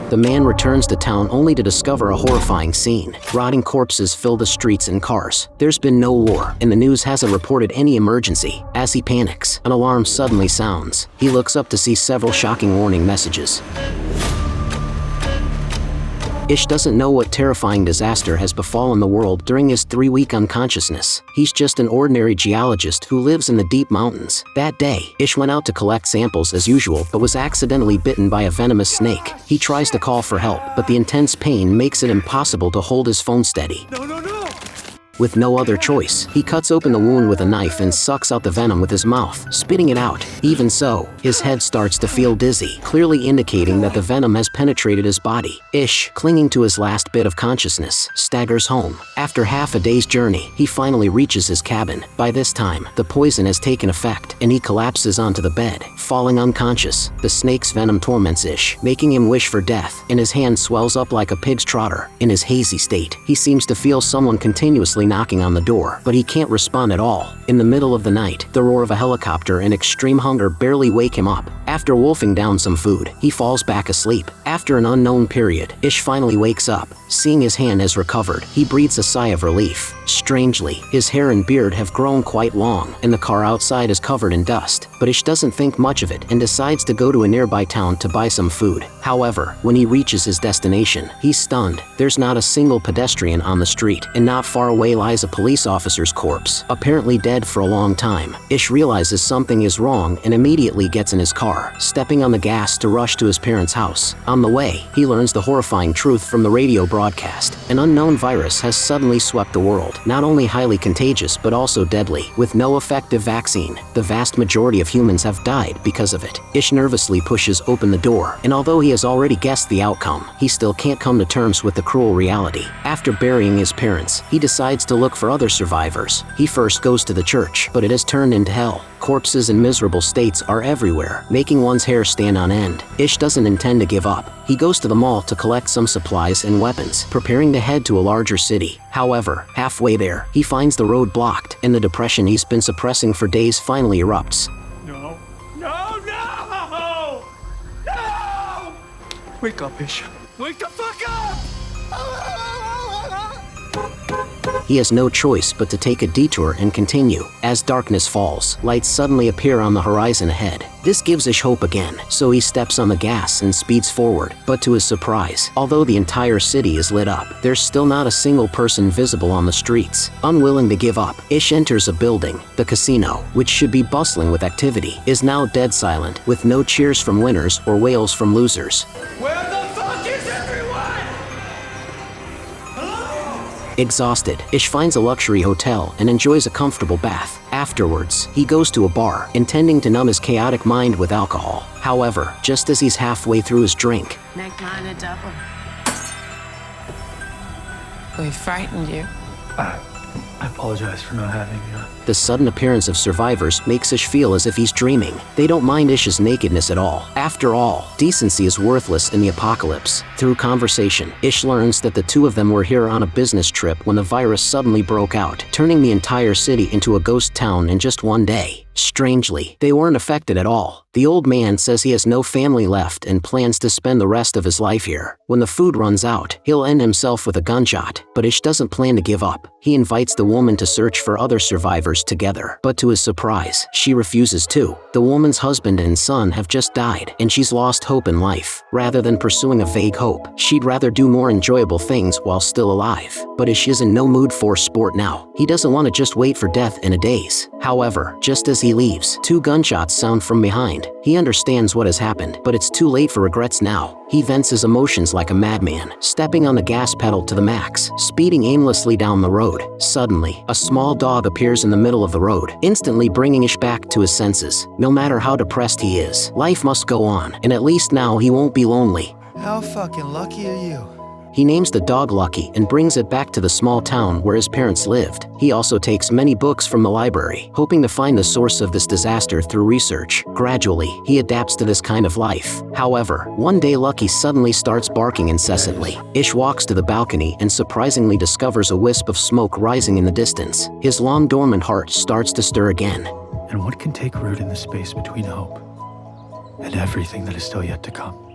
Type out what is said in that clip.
The man returns to town only to discover a horrifying scene. Rotting corpses fill the streets and cars. There's been no war, and the news hasn't reported any emergency. As he panics, an alarm suddenly sounds. He looks up to see several shocking warning messages. Ish doesn't know what terrifying disaster has befallen the world during his 3-week unconsciousness. He's just an ordinary geologist who lives in the deep mountains. That day, Ish went out to collect samples as usual but was accidentally bitten by a venomous snake. He tries to call for help, but the intense pain makes it impossible to hold his phone steady. No! With no other choice, he cuts open the wound with a knife and sucks out the venom with his mouth, spitting it out. Even so, his head starts to feel dizzy, clearly indicating that the venom has penetrated his body. Ish, clinging to his last bit of consciousness, staggers home. After half a day's journey, he finally reaches his cabin. By this time, the poison has taken effect, and he collapses onto the bed, falling unconscious. The snake's venom torments Ish, making him wish for death, and his hand swells up like a pig's trotter. In his hazy state, he seems to feel someone continuously knocking on the door, but he can't respond at all. In the middle of the night, the roar of a helicopter and extreme hunger barely wake him up. After wolfing down some food, he falls back asleep. After an unknown period, Ish finally wakes up. Seeing his hand has recovered, he breathes a sigh of relief. Strangely, his hair and beard have grown quite long, and the car outside is covered in dust. But Ish doesn't think much of it and decides to go to a nearby town to buy some food. However, when he reaches his destination, he's stunned. There's not a single pedestrian on the street, and not far away lies a police officer's corpse, apparently dead for a long time. Ish realizes something is wrong and immediately gets in his car, stepping on the gas to rush to his parents' house. On the way, he learns the horrifying truth from the radio broadcast. An unknown virus has suddenly swept the world, not only highly contagious but also deadly. With no effective vaccine, the vast majority of humans have died because of it. Ish nervously pushes open the door, and although he has already guessed the outcome, he still can't come to terms with the cruel reality. After burying his parents, he decides to look for other survivors. He first goes to the church, but it has turned into hell. Corpses in miserable states are everywhere, making one's hair stand on end. Ish doesn't intend to give up. He goes to the mall to collect some supplies and weapons, preparing to head to a larger city. However, halfway there, he finds the road blocked, and the depression he's been suppressing for days finally erupts. No! Wake up, Ish. Wake the fuck up! He has no choice but to take a detour and continue. As darkness falls, lights suddenly appear on the horizon ahead. This gives Ish hope again, so he steps on the gas and speeds forward. But to his surprise, although the entire city is lit up, there's still not a single person visible on the streets. Unwilling to give up, Ish enters a building. The casino, which should be bustling with activity, is now dead silent, with no cheers from winners or wails from losers. Where the fuck is everyone? Exhausted, Ish finds a luxury hotel and enjoys a comfortable bath. Afterwards, he goes to a bar, intending to numb his chaotic mind with alcohol. However, just as he's halfway through his drink, Make mine a double. We frightened you. I apologize for not having you. the sudden appearance of survivors makes Ish feel as if he's dreaming. They don't mind Ish's nakedness at all. After all, decency is worthless in the apocalypse. Through conversation, Ish learns that the two of them were here on a business trip when the virus suddenly broke out, turning the entire city into a ghost town in just one day. Strangely, they weren't affected at all. The old man says he has no family left and plans to spend the rest of his life here. When the food runs out, he'll end himself with a gunshot. But Ish doesn't plan to give up. He invites the woman to search for other survivors together. But to his surprise, she refuses to. The woman's husband and son have just died, and she's lost hope in life. Rather than pursuing a vague hope, she'd rather do more enjoyable things while still alive. But Ish is in no mood for sport now. He doesn't want to just wait for death in a daze. However, just as he leaves, 2 gunshots sound from behind. He understands what has happened, but it's too late for regrets now. He vents his emotions like a madman, stepping on the gas pedal to the max, speeding aimlessly down the road. Suddenly, a small dog appears in the middle of the road, instantly bringing Ish back to his senses. No matter how depressed he is, life must go on, and at least now he won't be lonely. How fucking lucky are you? He names the dog Lucky and brings it back to the small town where his parents lived. He also takes many books from the library, hoping to find the source of this disaster through research. Gradually, he adapts to this kind of life. However, one day Lucky suddenly starts barking incessantly. Ish walks to the balcony and surprisingly discovers a wisp of smoke rising in the distance. His long-dormant heart starts to stir again. And what can take root in the space between hope and everything that is still yet to come?